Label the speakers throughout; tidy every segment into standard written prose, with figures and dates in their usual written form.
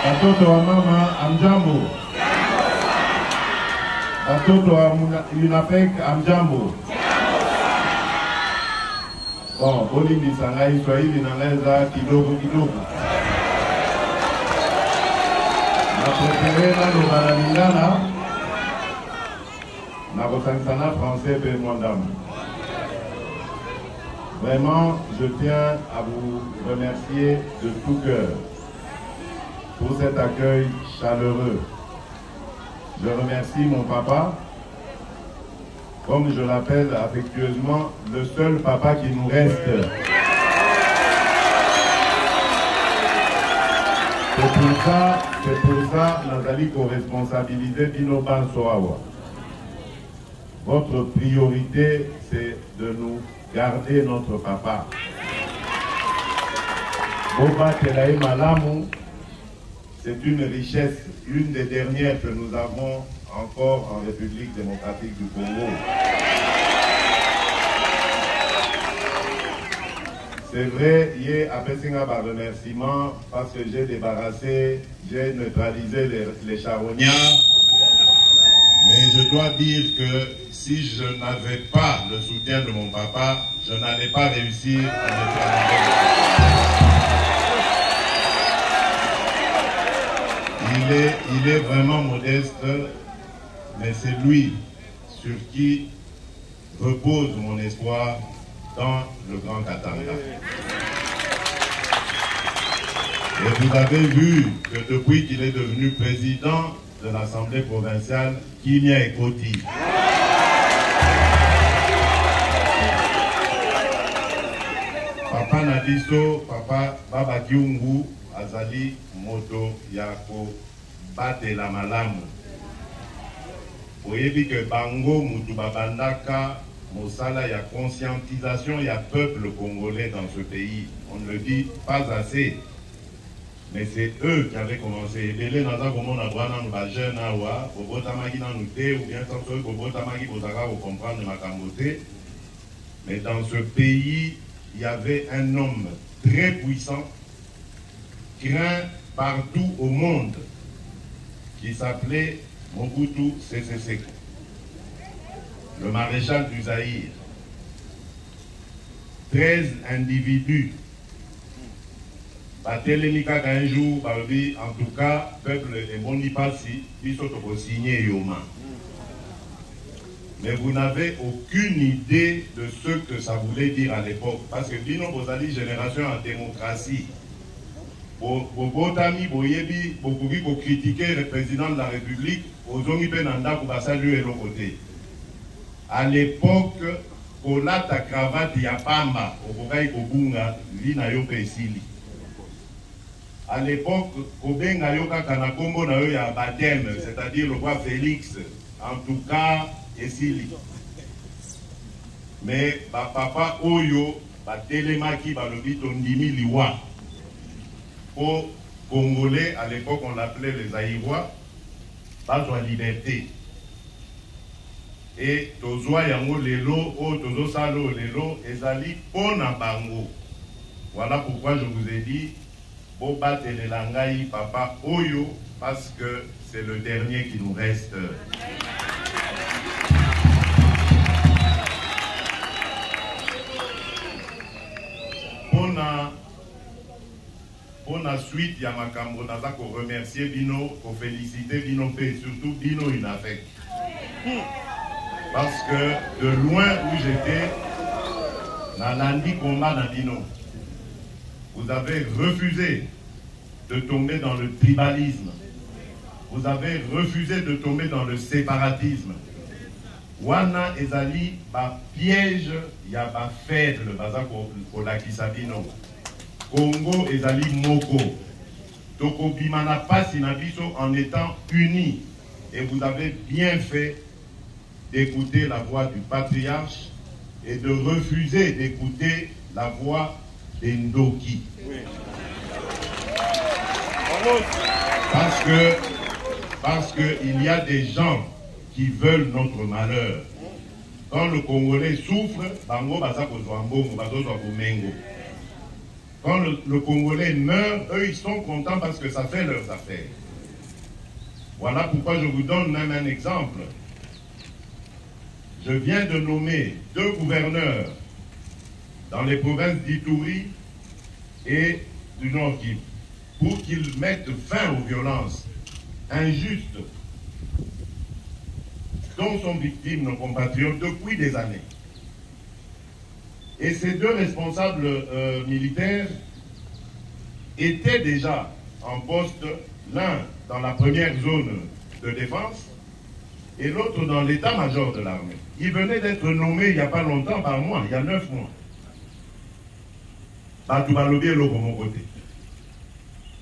Speaker 1: Watoto wa mama amjambo. Watoto wa UNAPEC amjambo. Bon, boli misanga Kiswahili naweza kidogo kidogo. Na preferera lo balalingana na kosansana français pe mondam. Vraiment, je tiens à vous remercier de tout cœur pour cet accueil chaleureux. Je remercie mon papa, comme je l'appelle affectueusement, le seul papa qui nous reste. C'est pour ça, Nazali, qu'on responsabilise Bino Bansoawa. Votre priorité, c'est de nous garder notre papa. Boba Telaï Malamou, c'est une richesse, une des dernières que nous avons encore en République démocratique du Congo. C'est vrai, hier, après un remerciement, parce que j'ai débarrassé, j'ai neutralisé les charognards. Mais je dois dire que si je n'avais pas le soutien de mon papa, je n'allais pas réussir à neutraliser. Il est vraiment modeste, mais c'est lui sur qui repose mon espoir dans le Grand Katanga. Et vous avez vu que depuis qu'il est devenu président de l'Assemblée provinciale, Kimia Ekoti. Papa Nabiso, Papa Baba Kiungu, Azali Moto Yako Batela Malamu. Vous que Bango Mutu Babandaka, Mosala, il y a conscientisation, il y a peuple congolais dans ce pays. On ne le dit pas assez. Mais c'est eux qui avaient commencé. Belé naza komo na bwana nous jeune awa, bobota magi na nuté ou bien tant que bobota magi bozaka pour comprendre makamboté. Mais dans ce pays, il y avait un homme très puissant, craint partout au monde, qui s'appelait Mobutu Sese Seko, le maréchal du Zaïre. 13 individus. Un jour, en tout cas, peuple est bon passé, ils sont signés Yoma. Mais vous n'avez aucune idée de ce que ça voulait dire à l'époque. Parce que Bino Bozali, génération en démocratie. Botami, Boyebi, beaucoup pour critiquer le président de la République, aux Penanda pour saluer l'autre côté. À l'époque, Kola ta cravate Yapamba, au Bogai Kobunga, Lina Yope Sili. À l'époque, Kobenga Yoka Kanakombo na yo ya baptême, c'est-à-dire le roi Félix, en tout cas, Esili. Mais papa Oyo, Telemaki, Balobi Tondimi Liwa. Aux Congolais, à l'époque, on l'appelait les Aïrois, pas de liberté. Et Tozoa Yango Lelo, O Tozo Salo Lelo, Ezali Pona Bango. Voilà pourquoi je vous ai dit, Boba Telelangai, Papa Oyo, parce que c'est le dernier qui nous reste. Pour la suite, Yamakambo Naza, pour remercier Bino, pour féliciter Bino et surtout Bino UNAPEC. Parce que de loin où j'étais, dans l'Andi combat dans Bino, vous avez refusé de tomber dans le tribalisme. Vous avez refusé de tomber dans le séparatisme. Wana ezali ba piège ya ba faible baza ko lakisa bino. Congo ezali moko. Toko bimana pasi na biso en étant unis. Et vous avez bien fait d'écouter la voix du patriarche et de refuser d'écouter la voix d'Endoki. Parce que il y a des gens qui veulent notre malheur. Quand le Congolais souffre, bango baza kozwa mbongo, bazo zwa bomengo. Quand le Congolais meurt, eux, ils sont contents parce que ça fait leurs affaires. Voilà pourquoi je vous donne même un exemple. Je viens de nommer 2 gouverneurs dans les provinces d'Ituri et du Nord Kivu pour qu'ils mettent fin aux violences injustes dont sont victimes nos compatriotes depuis des années. Et ces 2 responsables militaires étaient déjà en poste, l'un dans la première zone de défense et l'autre dans l'état-major de l'armée. Ils venaient d'être nommés il n'y a pas longtemps, par mois, il y a 9 mois.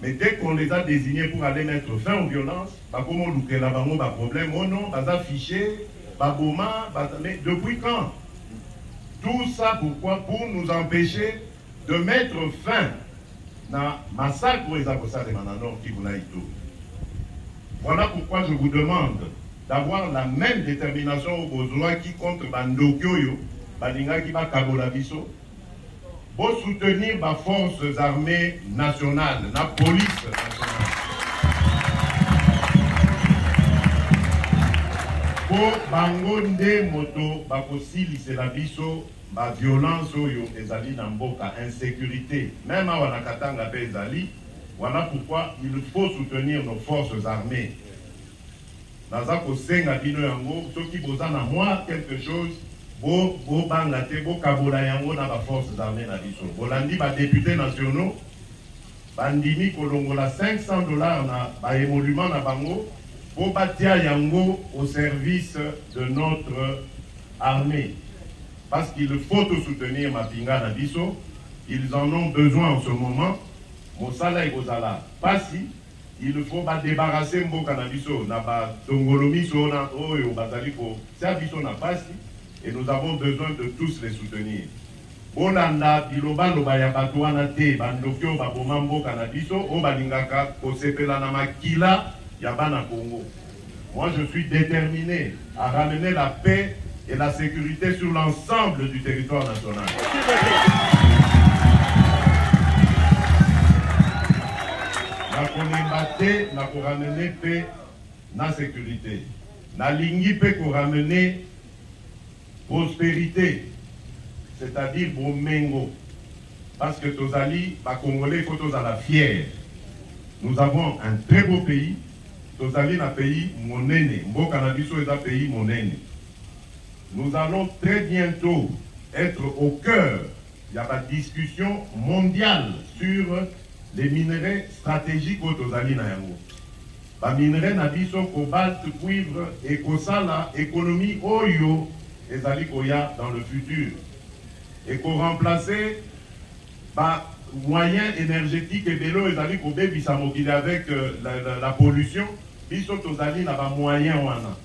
Speaker 1: Mais dès qu'on les a désignés pour aller mettre fin aux violences, problème, oh non, affiché, mais depuis quand? Tout ça pourquoi? Pour nous empêcher de mettre fin à massacre de Mananor qui vous l'a dit. Voilà pourquoi je vous demande d'avoir la même détermination aux besoins qui contre Bandokyo, Balinga qui va Kabola Biso, pour soutenir les forces armées nationales, la police nationale. Pour Bangonde Moto, Bakosili, c'est la biso, la violence, ezali namboka, insécurité, même à Wanakatanga Bezali. Voilà pourquoi il faut soutenir nos forces armées. Nazako senga bino yango, ceux qui besoin à moi quelque chose, bo bangate, bo kabola yango na ba forces armées na biso. Bolandi ba députés nationaux, bandimi kolongola $500 na ba émolument na bango, bo batia yango au service de notre armée. Parce qu'il faut soutenir Mapinga na biso, ils en ont besoin en ce moment. Mosala et Bozala, pas si. Il faut débarrasser Mboka na biso, na ba tongolomi so na oyo bazaliko, c'est biso na pasi et nous avons besoin de tous les soutenir. Bolanda biloba loba ya bato wana te bandokyo ba boma Mboka na biso o balingaka kosepela na makila ya bana Congo. Moi je suis déterminé à ramener la paix et la sécurité sur l'ensemble du territoire national. Na ko ramener paix na sécurité. Na lingi pe ko ramener prospérité, c'est-à-dire bomengo. Parce que tozali, ba Congolais, il faut tozala fier. Nous avons un très beau pays. Tozali na pays monene. Mboka na biso est un pays monene. Nous allons très bientôt être au cœur de la discussion mondiale sur les minerais stratégiques aux Tozali na yango. Ba minerais na biso cobalt, cuivre et kosala économie oyo ezali koya dans le futur. Et qu'on remplacer ba moyens énergétiques et vélo ezali ko bebisa mokili avec la pollution, biso Tozali na ba moyens wana.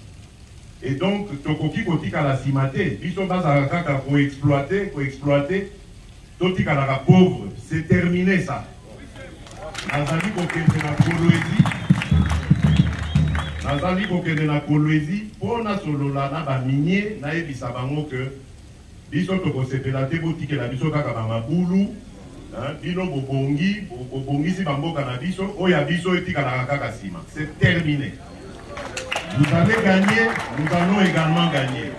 Speaker 1: Et donc tokoki kotika la simate, biso baza kaka ko exploiter, totika la pauvre, c'est terminé ça. Nazali kokende na Kolwezi pona solola na ba minier na ebisa bango que biso tokosepela te botike la biso kaka ba mabulu bino bobongi si bamboka na biso oya biso etika la kaka sima. C'est terminé. Vous avez gagné, nous allons également gagner.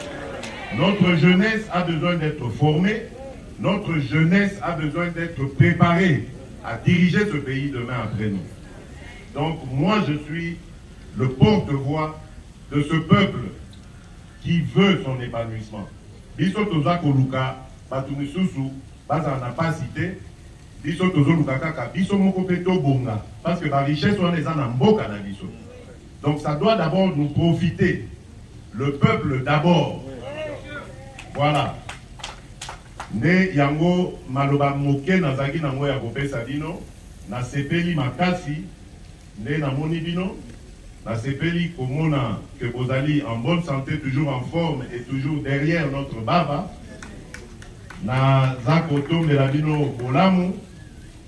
Speaker 1: Notre jeunesse a besoin d'être formée, notre jeunesse a besoin d'être préparée à diriger ce pays demain après nous. Donc moi je suis le porte-voix de ce peuple qui veut son épanouissement. Biso toza koluka batumisusu baza na pas cité biso tozo luka kaka biso moko peto bonga parce que la richesse on les a na mboka na biso. Donc ça doit d'abord nous profiter. Le peuple d'abord. Voilà. Ne yango maloba moke na zaki nango ya kopesa bino na sepeli makasi ne na moni bino na sepeli komona que bozali en bonne santé, toujours en forme et toujours derrière notre baba na zakoto la bino bolamu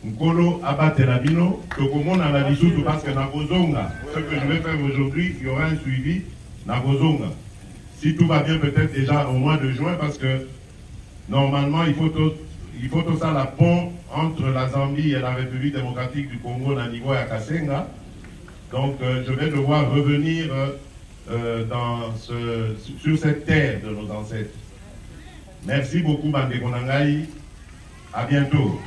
Speaker 1: nkolo abatela bino tokomona na lisusu parce que na kozonga ce que je vais faire aujourd'hui, il y aura un suivi na kozonga. Si tout va bien, peut-être déjà au mois de juin parce que normalement, il faut il faut tout ça la pont entre la Zambie et la République démocratique du Congo au niveau de Kasenga. Donc je vais devoir revenir sur cette terre de nos ancêtres. Merci beaucoup, Bande Konangai. À bientôt.